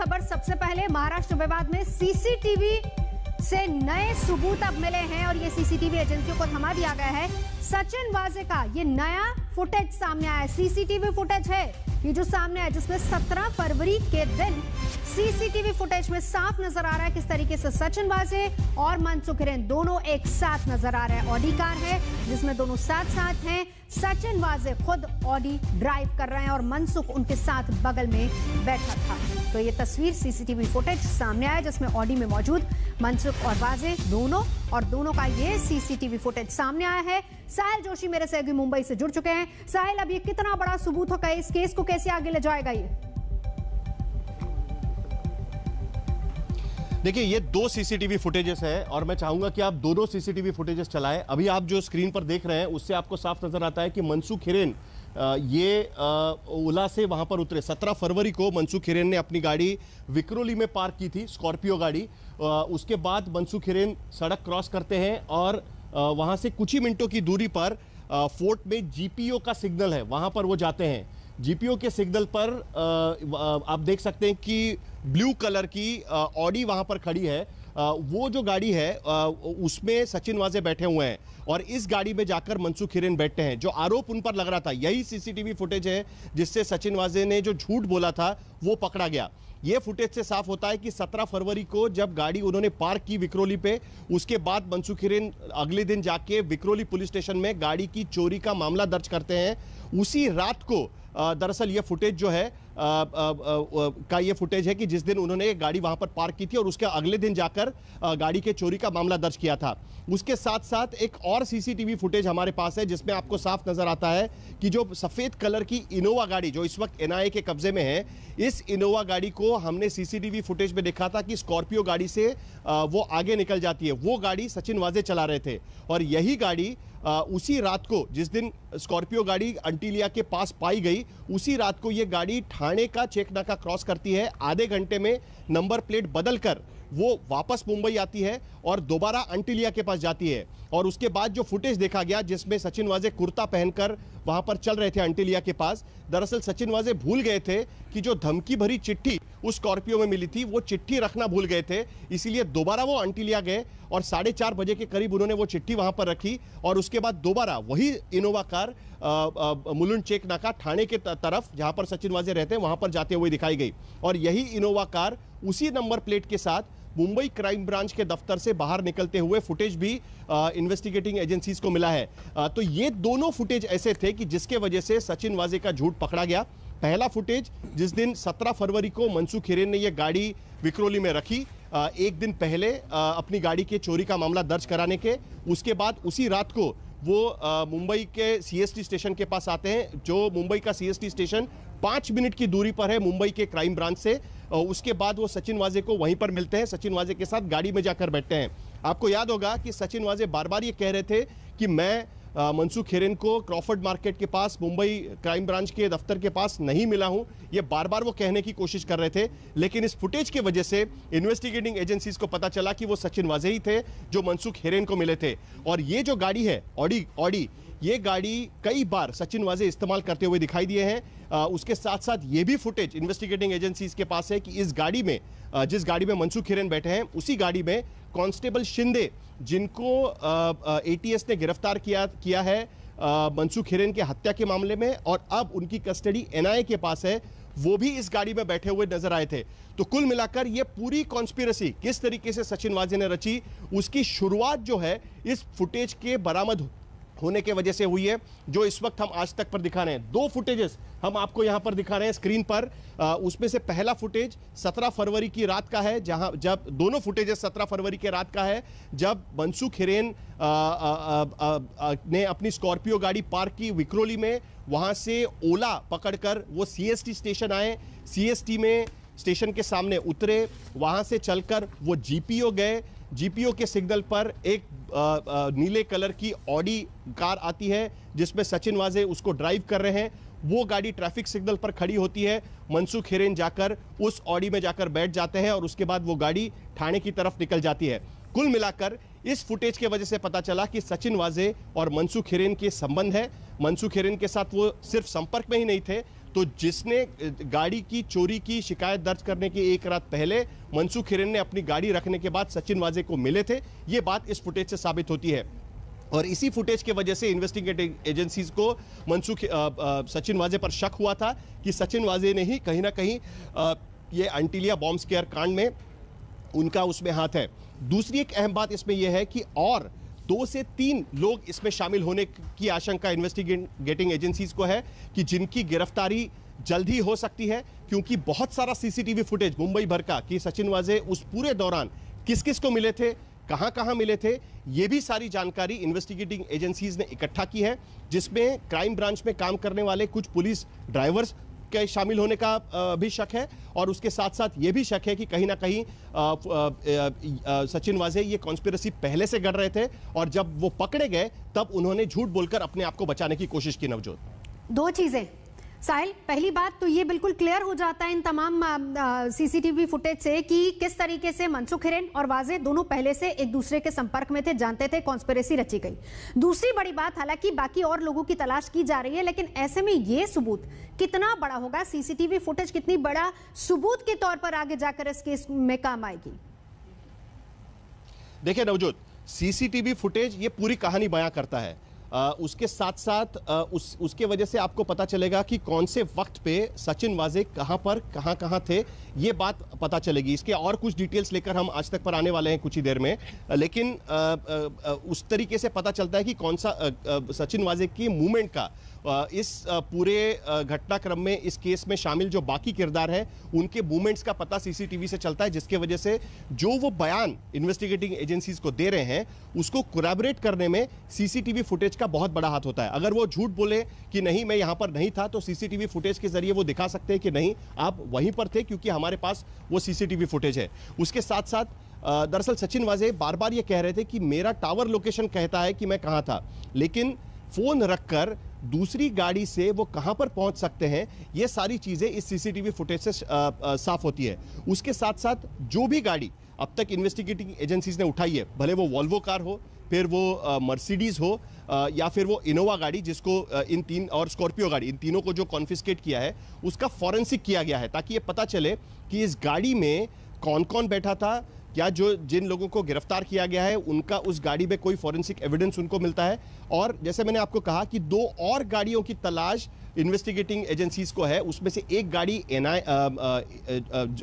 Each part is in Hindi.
खबर सबसे पहले महाराष्ट्र विवाद में सीसीटीवी से नए सबूत अब मिले हैं और ये सीसीटीवी एजेंसियों को थमा दिया गया है। सचिन वाजे का ये नया फुटेज सामने आया है। सीसीटीवी फुटेज है ये जो सामने आया, जिसमें 17 फरवरी के दिन सीसीटीवी फुटेज में साफ नजर आ रहा है किस तरीके से सचिन वाजे और मनसुख हिरेन दोनों एक साथ नजर आ रहे हैं। ऑडी कार है जिसमें दोनों साथ साथ हैं। सचिन वाजे खुद ऑडी ड्राइव कर रहे हैं और मनसुख उनके साथ बगल में बैठा था। तो ये तस्वीर सीसीटीवी फुटेज सामने आया जिसमें ऑडी में मौजूद मनसुख और वाजे दोनों का ये सीसीटीवी फुटेज सामने आया है। साहिल जोशी मेरे सहयोगी मुंबई से जुड़ चुके हैं। साहिल, अब ये कितना बड़ा सबूत होगा, इस केस को कैसे आगे ले जाएगा ये? देखिए, ये 2 सीसीटीवी फुटेजेस है और मैं चाहूंगा कि आप दोनों सीसीटीवी फुटेजेस चलाएं। अभी आप जो स्क्रीन पर देख रहे हैं उससे आपको साफ नजर आता है कि मनसुख हिरेन ओला से वहां पर उतरे। 17 फरवरी को मनसुख हिरेन ने अपनी गाड़ी विक्रोली में पार्क की थी, स्कॉर्पियो गाड़ी। उसके बाद मनसुख हिरेन सड़क क्रॉस करते हैं और वहां से कुछ ही मिनटों की दूरी पर फोर्ट में जीपीओ का सिग्नल है, वहां पर वो जाते हैं। जीपीओ के सिग्नल पर आप देख सकते हैं कि ब्लू कलर की ऑडी वहां पर खड़ी है। वो जो गाड़ी है उसमें सचिन वाजे बैठे हुए हैं और इस गाड़ी में जाकर मनसुख हिरेन बैठते हैं। जो आरोप उन पर लग रहा था, यही सीसीटीवी फुटेज है जिससे सचिन वाजे ने जो झूठ बोला था वो पकड़ा गया। ये फुटेज से साफ होता है कि 17 फरवरी को जब गाड़ी उन्होंने पार्क की विक्रोली पे, उसके बाद मनसुख हिरेन अगले दिन जाके विक्रोली पुलिस स्टेशन में गाड़ी की चोरी का मामला दर्ज करते हैं। उसी रात को दरअसल ये फुटेज जो है ये फुटेज है कि जिस दिन उन्होंने गाड़ी वहां पर पार्क की थी और उसके अगले दिन जाकर गाड़ी के चोरी का मामला दर्ज किया था। उसके साथ साथ एक और सीसीटीवी फुटेज हमारे पास है जिसमें आपको साफ नजर आता है कि जो सफेद कलर की इनोवा गाड़ी जो इस वक्त एनआईए के कब्जे में है, इस इनोवा गाड़ी को हमने सीसीटीवी फुटेज में देखा था कि स्कॉर्पियो गाड़ी से वो आगे निकल जाती है। वो गाड़ी सचिन वाजे चला रहे थे और यही गाड़ी उसी रात को, जिस दिन स्कॉर्पियो गाड़ी अंटिलिया के पास पाई गई, उसी रात को यह गाड़ी ठाणे का चेक नाका क्रॉस करती है। आधे घंटे में नंबर प्लेट बदलकर वो वापस मुंबई आती है और दोबारा अंटिलिया के पास जाती है। और उसके बाद जो फुटेज देखा गया जिसमें सचिन वाजे कुर्ता पहनकर वहां पर चल रहे थे अंटिलिया के पास, दरअसल सचिन वाजे भूल गए थे कि जो धमकी भरी चिट्ठी उस स्कॉर्पियो में मिली थी वो चिट्ठी रखना भूल गए थे। इसीलिए दोबारा वो अंटिलिया गए और 4:30 बजे के करीब उन्होंने वो चिट्ठी वहां पर रखी और उसके बाद दोबारा वही इनोवा कार मुलुंड चेक नाका ठाणे के तरफ, जहां पर सचिन वाजे रहते हैं, वहां पर जाते हुए दिखाई गई। और यही इनोवा कार उसी नंबर प्लेट के साथ मुंबई क्राइम ब्रांच के दफ्तर से बाहर निकलते हुए फुटेज भी इन्वेस्टिगेटिंग एजेंसीज को मिला है। तो ये दोनों फुटेज ऐसे थे कि जिसके वजह से सचिन वाजे का झूठ पकड़ा गया। पहला फुटेज जिस दिन 17 फरवरी को मनसुख हिरेन ने यह गाड़ी विक्रोली में रखी, एक दिन पहले अपनी गाड़ी के चोरी का मामला दर्ज कराने के, उसके बाद उसी रात को वो मुंबई के सीएसटी स्टेशन के पास आते हैं। जो मुंबई का सीएसटी स्टेशन 5 मिनट की दूरी पर है मुंबई के क्राइम ब्रांच से। उसके बाद वो सचिन वाजे को वहीं पर मिलते हैं, सचिन वाजे के साथ गाड़ी में जाकर बैठते हैं। आपको याद होगा कि सचिन वाजे बार बार ये कह रहे थे कि मैं मनसुख हिरेन को क्रॉफर्ड मार्केट के पास मुंबई क्राइम ब्रांच के दफ्तर के पास नहीं मिला हूं, ये बार बार वो कहने की कोशिश कर रहे थे। लेकिन इस फुटेज की वजह से इन्वेस्टिगेटिंग एजेंसीज को पता चला कि वो सचिन वाजे ही थे जो मनसुख हिरेन को मिले थे। और ये जो गाड़ी है ऑडी, ये गाड़ी कई बार सचिन वाजे इस्तेमाल करते हुए दिखाई दिए हैं। उसके साथ साथ ये भी फुटेज इन्वेस्टिगेटिंग एजेंसीज के पास है कि इस गाड़ी में, जिस गाड़ी में मनसुख हिरेन बैठे हैं, उसी गाड़ी में कांस्टेबल शिंदे, जिनको एटीएस ने गिरफ्तार किया है मनसुख हिरेन के हत्या के मामले में और अब उनकी कस्टडी एनआईए के पास है, वो भी इस गाड़ी में बैठे हुए नजर आए थे। तो कुल मिलाकर ये पूरी कॉन्स्पिरेसी किस तरीके से सचिन वाजे ने रची, उसकी शुरुआत जो है इस फुटेज के बरामद होने के वजह से हुई है, जो इस वक्त हम आज तक पर दिखा रहे हैं। 2 फुटेजेस हम आपको यहां पर दिखा रहे हैं स्क्रीन पर। उसमें से पहला फुटेज 17 फरवरी की रात का है, जब दोनों फुटेजेस 17 फरवरी के रात का है, जब मनसुख हिरेन ने अपनी स्कॉर्पियो गाड़ी पार्क की विक्रोली में, वहां से ओला पकड़कर वो सीएसटी स्टेशन आए, सीएसटी में स्टेशन के सामने उतरे, वहां से चलकर वो जीपीओ गए। जीपीओ के सिग्नल पर एक नीले कलर की ऑडी कार आती है जिसमें सचिन वाजे उसको ड्राइव कर रहे हैं। वो गाड़ी ट्रैफिक सिग्नल पर खड़ी होती है, मनसुख हिरेन जाकर उस ऑडी में जाकर बैठ जाते हैं और उसके बाद वो गाड़ी ठाणे की तरफ निकल जाती है। कुल मिलाकर इस फुटेज के वजह से पता चला कि सचिन वाजे और मनसुख हिरेन के संबंध है। मनसुख हिरेन के साथ वो सिर्फ संपर्क में ही नहीं थे, तो जिसने गाड़ी की चोरी की शिकायत दर्ज करने की एक रात पहले मनसुख हिरेन ने अपनी गाड़ी रखने के बाद सचिन वाजे को मिले थे, ये बात इस फुटेज से साबित होती है। और इसी फुटेज की वजह से इन्वेस्टिगेटिंग एजेंसीज को सचिन वाजे पर शक हुआ था कि सचिन वाजे ने ही कहीं ना कहीं ये एंटीलिया बॉम्ब स्केयर कांड में उनका उसमें हाथ है। दूसरी एक अहम बात इसमें यह है कि और 2 से 3 लोग इसमें शामिल होने की आशंका इन्वेस्टिगेटिंग एजेंसीज को है कि जिनकी गिरफ्तारी जल्द ही हो सकती है, क्योंकि बहुत सारा सीसीटीवी फुटेज मुंबई भर का कि सचिन वाजे उस पूरे दौरान किस किस को मिले थे, कहां कहां मिले थे, ये भी सारी जानकारी इन्वेस्टिगेटिंग एजेंसीज ने इकट्ठा की है, जिसमें क्राइम ब्रांच में काम करने वाले कुछ पुलिस ड्राइवर्स के शामिल होने का भी शक है। और उसके साथ साथ ये भी शक है कि कहीं ना कहीं सचिन वाजे ये कॉन्स्पिरेसी पहले से कर रहे थे और जब वो पकड़े गए तब उन्होंने झूठ बोलकर अपने आप को बचाने की कोशिश की। नवजोत, 2 चीजें साहिल, पहली बात तो ये बिल्कुल क्लियर हो जाता है इन तमाम सीसीटीवी फुटेज से कि किस तरीके से मनसुख हिरेन और वाजे दोनों पहले से एक दूसरे के संपर्क में थे, जानते थे, कॉन्स्पिरेसी रची गई। दूसरी बड़ी बात, हालांकि बाकी और लोगों की तलाश की जा रही है, लेकिन ऐसे में ये सबूत कितना बड़ा होगा, सीसीटीवी फुटेज कितनी बड़ा सबूत के तौर पर आगे जाकर इस केस में काम आएगी? देखिए नवजोत, सीसीटीवी फुटेज ये पूरी कहानी बयां करता है। उसके साथ साथ उसके वजह से आपको पता चलेगा कि कौन से वक्त पे सचिन वाजे कहां पर कहां थे, ये बात पता चलेगी। इसके और कुछ डिटेल्स लेकर हम आज तक पर आने वाले हैं कुछ ही देर में, लेकिन उस तरीके से पता चलता है कि कौन सा सचिन वाजे की मूवमेंट का इस पूरे घटनाक्रम में, इस केस में शामिल जो बाकी किरदार है उनके मूवमेंट्स का पता सीसीटीवी से चलता है, जिसके वजह से जो वो बयान इन्वेस्टिगेटिंग एजेंसीज को दे रहे हैं उसको कोलैबोरेट करने में सीसीटीवी फुटेज का बहुत बड़ा हाथ होता है। अगर वो झूठ बोले कि नहीं मैं यहां पर नहीं था, तो सीसीटीवी फुटेज के जरिए वो दिखा सकते हैं कि नहीं आप वहीं पर थे, क्योंकि हमारे पास वो सीसीटीवी फुटेज है। उसके साथ साथ दरअसल सचिन वाजे बार बार ये कह रहे थे कि मेरा टावर लोकेशन कहता है कि मैं कहां था, लेकिन फोन रखकर दूसरी गाड़ी से वो कहां पर पहुंच सकते हैं, ये सारी चीजें इस सीसीटीवी फुटेज से साफ होती है। उसके साथ साथ जो भी गाड़ी अब तक इन्वेस्टिगेटिंग एजेंसीज ने उठाई है, भले वो वॉल्वो कार हो, फिर वो मर्सिडीज हो या फिर वो इनोवा गाड़ी, जिसको इन 3 और स्कॉर्पियो गाड़ी, इन तीनों को जो कॉन्फिस्केट किया है उसका फॉरेंसिक किया गया है, ताकि ये पता चले कि इस गाड़ी में कौन कौन बैठा था, क्या जो जिन लोगों को गिरफ्तार किया गया है उनका उस गाड़ी में कोई फॉरेंसिक एविडेंस उनको मिलता है। और जैसे मैंने आपको कहा कि 2 और गाड़ियों की तलाश इन्वेस्टिगेटिंग एजेंसीज को है, उसमें से एक गाड़ी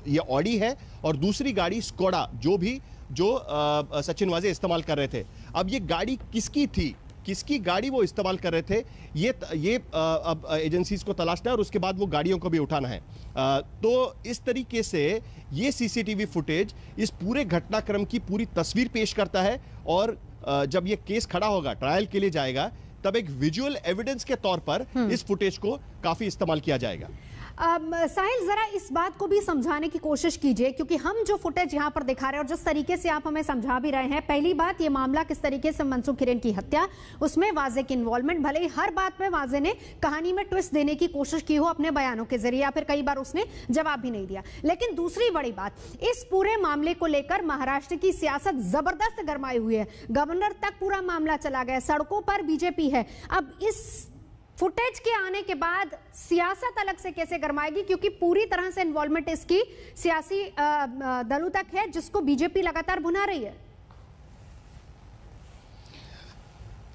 ये ऑडी है और दूसरी गाड़ी स्कोडा, जो सचिन वाजे इस्तेमाल कर रहे थे। अब ये गाड़ी किसकी थी, किसकी गाड़ी वो इस्तेमाल कर रहे थे, ये अब एजेंसीज को तलाशना है और उसके बाद वो गाड़ियों को भी उठाना है। तो इस तरीके से ये सीसीटीवी फुटेज इस पूरे घटनाक्रम की पूरी तस्वीर पेश करता है और जब ये केस खड़ा होगा, ट्रायल के लिए जाएगा, तब एक विजुअल एविडेंस के तौर पर इस फुटेज को काफी इस्तेमाल किया जाएगा। साहिल, जरा इस बात को भी समझाने की कोशिश कीजिए, क्योंकि हम जो फुटेज यहां पर दिखा रहे हैं और जिस तरीके से आप हमें समझा भी रहे हैं, पहली बात ये मामला किस तरीके से मनसुख हिरेन की हत्या, उसमें वाजे की इन्वॉल्वमेंट, भले ही हर बात में वाजे ने कहानी में ट्विस्ट देने की कोशिश की हो अपने बयानों के जरिए, या फिर कई बार उसने जवाब भी नहीं दिया, लेकिन दूसरी बड़ी बात, इस पूरे मामले को लेकर महाराष्ट्र की सियासत जबरदस्त गरमाई हुई है, गवर्नर तक पूरा मामला चला गया, सड़कों पर बीजेपी है। अब इस फुटेज के आने के बाद सियासत अलग से कैसे गरमाएगी, क्योंकि पूरी तरह से इन्वॉल्वमेंट इसकी सियासी दलों तक है, जिसको बीजेपी लगातार भुना रही है।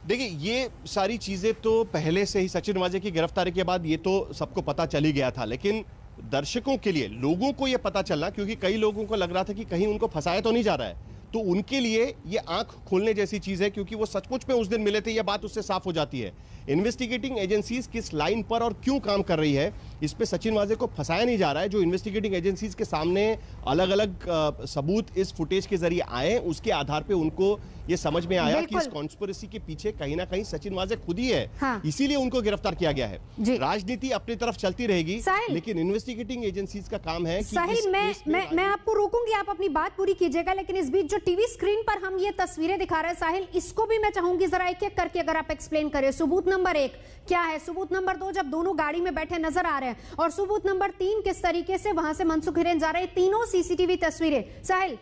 देखिए, ये सारी चीजें तो पहले से ही सचिन वाजे की गिरफ्तारी के बाद ये तो सबको पता चल ही गया था, लेकिन दर्शकों के लिए, लोगों को ये पता चलना, क्योंकि कई लोगों को लग रहा था कि कहीं उनको फंसाया तो नहीं जा रहा है, तो उनके लिए ये आंख खोलने जैसी चीज है, क्योंकि वो सचमुच में उस दिन मिले थे, ये बात उससे साफ हो जाती है। इन्वेस्टिगेटिंग एजेंसीज किस लाइन पर और क्यों काम कर रही है, इस पे सचिन वाजे को फंसाया नहीं जा रहा है। जो इन्वेस्टिगेटिंग एजेंसीज के सामने अलग अलग सबूत इस फुटेज के जरिए आए, उसके आधार पे उनको ये समझ में आया कि इस कॉन्स्पिरेसी के पीछे कहीं ना कहीं सचिन वाजे खुद ही है। हाँ। इसीलिए उनको गिरफ्तार किया गया है। राजनीति अपनी तरफ चलती रहेगी, लेकिन इन्वेस्टिगेटिंग एजेंसीज का काम है कि साहिल, मैं आपको रोकूंगी, आप अपनी बात पूरी कीजिएगा, लेकिन इस बीच जो टीवी स्क्रीन पर हम ये तस्वीरें दिखा रहे हैं साहिल, इसको भी मैं चाहूंगी जरा एक एक करके अगर आप एक्सप्लेन करें। सबूत नंबर 1 क्या है, सबूत नंबर 2 जब दोनों गाड़ी में बैठे नजर आ रहे हैं, और सबूत नंबर 3 किस तरीके से वहां से मनसुख हिरेन जा रहे हैं, तीनों सीसीटीवी तस्वीरें। साहिल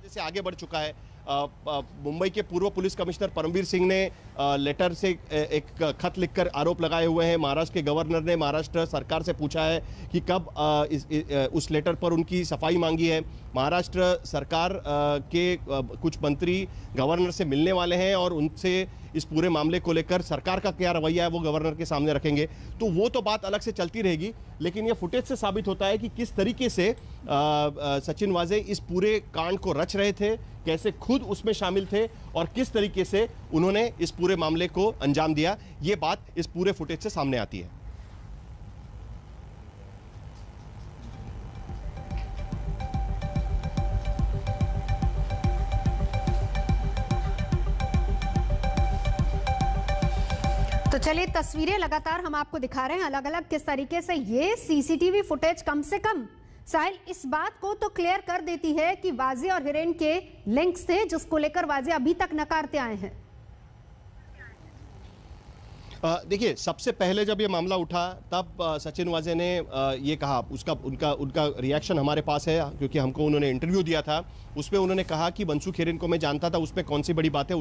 से आगे बढ़ चुका है, मुंबई के पूर्व पुलिस कमिश्नर परमवीर सिंह ने लेटर से एक खत लिखकर आरोप लगाए हुए हैं। महाराष्ट्र के गवर्नर ने महाराष्ट्र सरकार से पूछा है कि कब उस लेटर पर उनकी सफाई मांगी है। महाराष्ट्र सरकार के कुछ मंत्री गवर्नर से मिलने वाले हैं और उनसे इस पूरे मामले को लेकर सरकार का क्या रवैया है वो गवर्नर के सामने रखेंगे। तो वो तो बात अलग से चलती रहेगी, लेकिन ये फुटेज से साबित होता है कि किस तरीके से सचिन वाजे इस पूरे कांड को रच रहे थे, कैसे खुद उसमें शामिल थे और किस तरीके से उन्होंने इस पूरे मामले को अंजाम दिया। ये बात इस पूरे फुटेज से सामने आती है। तो चलिए, तस्वीरें लगातार हम आपको दिखा रहे हैं अलग अलग किस तरीके से ये सीसीटीवी फुटेज कम से कम साहिल इस बात को तो क्लियर कर देती है कि वाजे और हिरेन के लिंक्स थे, जिसको लेकर वाजे अभी तक नकारते आए हैं। देखिए, सबसे पहले जब ये मामला उठा तब सचिन वाजे ने ये कहा, उनका रिएक्शन हमारे पास है क्योंकि हमको उन्होंने इंटरव्यू दिया था। उसमें उन्होंने कहा कि मनसुख हिरेन को मैं जानता था, उसमें कौन सी बड़ी बात है,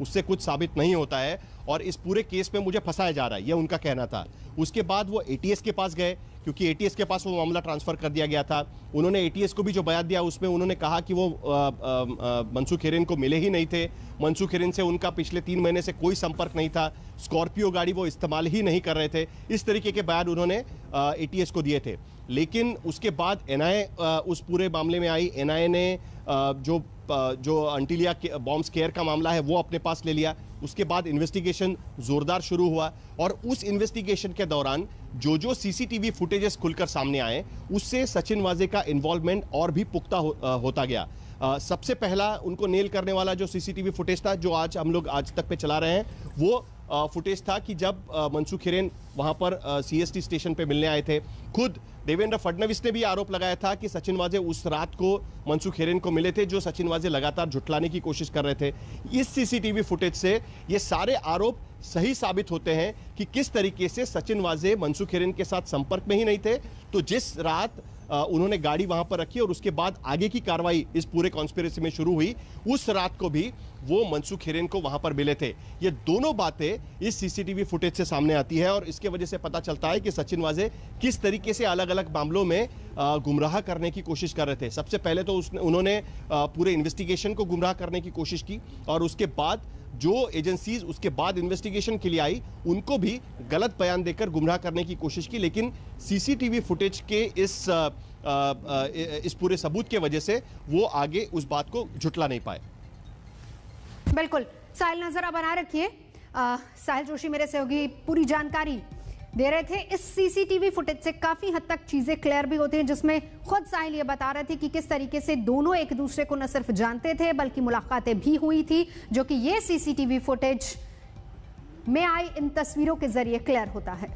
उससे कुछ साबित नहीं होता है और इस पूरे केस में मुझे फंसाया जा रहा है, ये उनका कहना था। उसके बाद वो एटीएस के पास गए क्योंकि एटीएस के पास वो मामला ट्रांसफर कर दिया गया था। उन्होंने एटीएस को भी जो बयान दिया उसमें उन्होंने कहा कि वो मनसुख हिरेन को मिले ही नहीं थे, मनसुख हिरेन से उनका पिछले 3 महीने से कोई संपर्क नहीं था, स्कॉर्पियो गाड़ी वो इस्तेमाल ही नहीं कर रहे थे। इस तरीके के बयान उन्होंने एटीएस को दिए थे। लेकिन उसके बाद एनआईए उस पूरे मामले में आई। एनआईए ने जो अंटिलिया बॉम्ब स्केयर का मामला है वो अपने पास ले लिया। उसके बाद इन्वेस्टिगेशन जोरदार शुरू हुआ और उस इन्वेस्टिगेशन के दौरान जो सीसीटीवी फुटेजेस खुलकर सामने आए उससे सचिन वाजे का इन्वॉल्वमेंट और भी पुख्ता होता गया। सबसे पहला उनको नेल करने वाला जो सीसीटीवी फुटेज था, जो हम लोग आज तक पे चला रहे हैं, वो फुटेज था कि जब मनसुख हिरेन वहां पर सीएसटी स्टेशन पे मिलने आए थे। खुद देवेंद्र फडणवीस ने भी आरोप लगाया था कि सचिन वाजे उस रात को मनसुख हिरेन को मिले थे, जो सचिन वाजे लगातार झुठलाने की कोशिश कर रहे थे। इस सीसीटीवी फुटेज से ये सारे आरोप सही साबित होते हैं कि किस तरीके से सचिन वाजे मनसुख हिरेन के साथ संपर्क में ही नहीं थे। तो जिस रात उन्होंने गाड़ी वहां पर रखी और उसके बाद आगे की कार्रवाई इस पूरे कॉन्स्पिरेसी में शुरू हुई, उस रात को भी वो मनसुख हिरेन को वहां पर मिले थे। ये दोनों बातें इस सीसीटीवी फुटेज से सामने आती है और इसके वजह से पता चलता है कि सचिन वाजे किस तरीके से अलग अलग मामलों में गुमराह करने की कोशिश कर रहे थे। सबसे पहले तो उन्होंने पूरे इन्वेस्टिगेशन को गुमराह करने की कोशिश की और उसके बाद जो एजेंसीज उसके बाद इन्वेस्टिगेशन के लिए आई उनको भी गलत बयान देकर गुमराह करने की कोशिश की। लेकिन सीसीटीवी फुटेज के इस पूरे सबूत के वजह से वो आगे उस बात को झुटला नहीं पाए। बिल्कुल साहिल, नजर बना रखिए। साहिल जोशी मेरे सहयोगी पूरी जानकारी दे रहे थे। इस सीसीटीवी फुटेज से काफी हद तक चीजें क्लियर भी होती हैं, जिसमें खुद साहिल ये बता रहे थे कि किस तरीके से दोनों एक दूसरे को न सिर्फ जानते थे बल्कि मुलाकातें भी हुई थी, जो कि ये सीसीटीवी फुटेज में आई इन तस्वीरों के जरिए क्लियर होता है।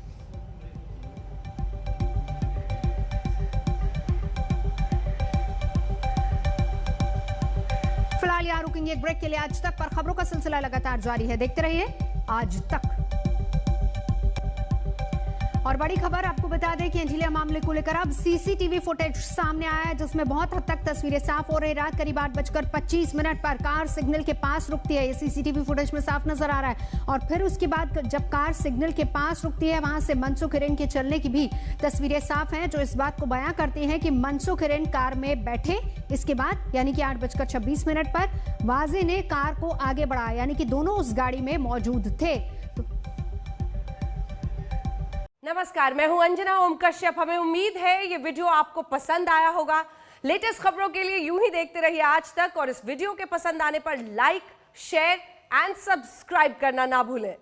फिलहाल यहां रुकेंगे एक ब्रेक के लिए। आज तक पर खबरों का सिलसिला लगातार जारी है, देखते रहिए आज तक। और बड़ी खबर आपको बता दें कि अंटिलिया मामले को लेकर अब सीसीटीवी फुटेज सामने आया है, जिसमें बहुत हद तक तस्वीरें साफ हो रही। रात करीब 8:25 पर कार सिग्नल के पास रुकती है, ये सीसीटीवी फुटेज में साफ नजर आ रहा है। और फिर उसके बाद जब कार सिग्नल के पास रुकती है, वहां से मनसुख हिरेन के चलने की भी तस्वीरें साफ हैं, जो इस बात को बयां करती हैं कि मनसुख हिरेन कार में बैठे। इसके बाद यानी कि 8:26 पर वाजे ने कार को आगे बढ़ाया, यानी कि दोनों उस गाड़ी में मौजूद थे। नमस्कार, मैं हूं अंजना ओम कश्यप। हमें उम्मीद है ये वीडियो आपको पसंद आया होगा। लेटेस्ट खबरों के लिए यूं ही देखते रहिए आज तक और इस वीडियो के पसंद आने पर लाइक, शेयर एंड सब्सक्राइब करना ना भूलें।